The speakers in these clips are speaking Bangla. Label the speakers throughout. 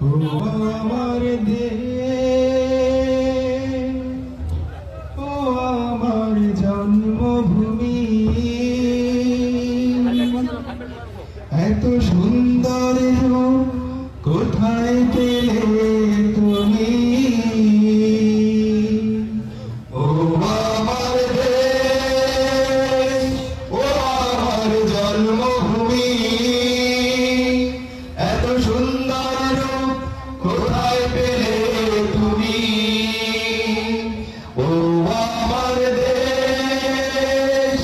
Speaker 1: ও আমার দেশ, ও আমার জন্মভূমি, এত সুন্দর রূপ কোথায় পেলে তুমি? ও আমার দেশ, ও আমার জন্মভূমি, এত সুন্দর রূপ কোথায় পেলে তুমি? ও আমার দেশ,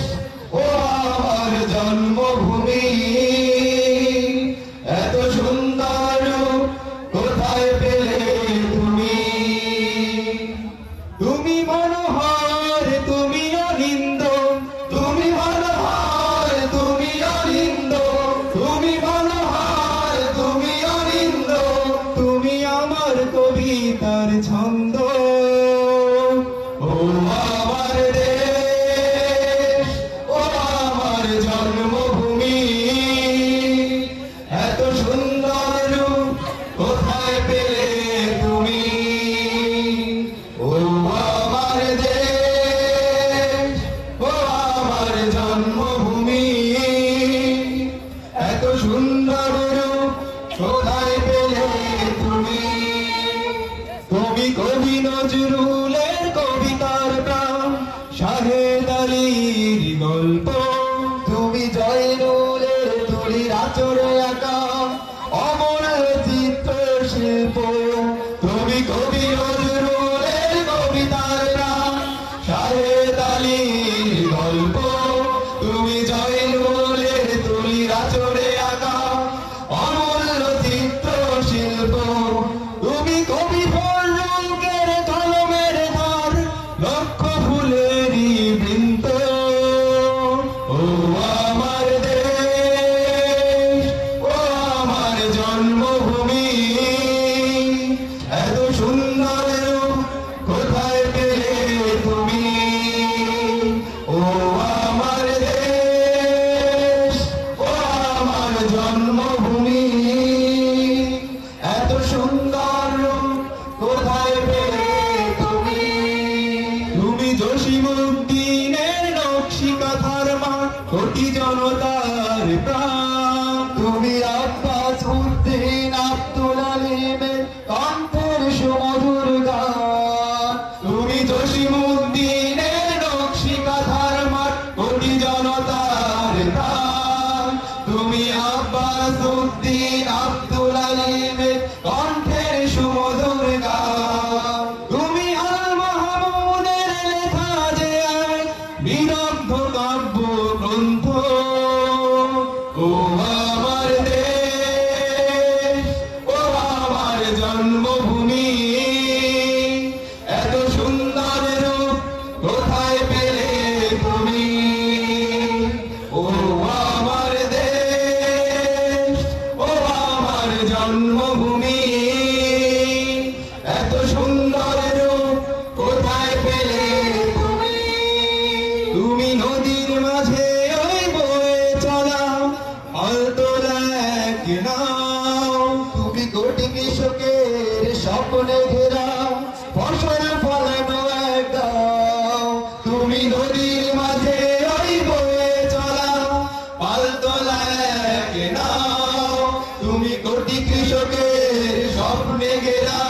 Speaker 1: ও আমার জন্মভূমি, এত সুন্দর রূপ কোথায় পেলে তুমি? তুমি মনোহর, তুমি অনিন্দ, তুমি মনোহর, তুমি অনিন্দ, তুমি মনোহর, তুমি অনিন্দ, তুমি আমার কবিতার ছন্দ। ও আমার দেশ, ও আমার জন্মভূমি, এত সুন্দর রূপ কোথায় পেলে তুমি? ও আমার দেশ, ও আমার জন্মভূমি, এত সুন্দর রূপ কোথায় পেলে তুমি? তুমি কবি নজরুলের কবিতার প্রাণ, শাহেদ আলীর গল্প, তুমি জয়নুলের তুলির আচরে আঁকা অমর চিত্র শিল্প। তুমি কবি নজরুলের কবিতার প্রাণ, শাহেদ আলীর গল্প, তুমি জয়নুলের তুলির আচরে আঁকা অমূল্য চিত্র শিল্প। তুমি কবি ফজলুলের কলমের ধার, লক্ষ ফুলেরই বৃন্ত। ও আমার দেশ, ও আমার জন্মভূমি, এত সুন্দর রূপ কোথায় পেলে তুমি? ও আমার দেশ, ও আমার জন্মভূমি, এত সুন্দর রূপ কোথায় পেলে তুমি? তুমি জসীমউদ্দিনের নকশি কাঁথার মাঠ, কোটি জনতার প্রাণ, তুমি আব্বাস উদ্দিন আব্দুল আলিমের কণ্ঠের সুমধুর গান। তুমি জসীমউদ্দিনের নকশি কাঁথার মাঠ, কোটি জনতার প্রাণ, তুমি আব্বাস উদ্দিন আব্দুল আলিমের কণ্ঠের সুমধুর গান। তুমি আল মাহমুদের লেখা যে এক বিরব্ধ কাব্য গ্রন্থ। ও আমার দেশ, ও আমার জন্মভূমি, এত সুন্দর রূপ কোথায় পেলে তুমি? ও আমার দেশ, ও আমার জন্মভূমি, এত সুন্দর রূপ কোথায় পেলে তুমি? তুমি নদীর মাঝে ওই বয়ে চলা আলতোলা এক নাও, তুমি কোটি কৃষকের স্বপ্নে ঘেরা ফসল ফলানো এক দাও। তুমি নদীর মাঝে ওই বয়ে চলা পালতোলা এক নাও, তুমি কোটি কৃষকের স্বপ্নে ঘেরা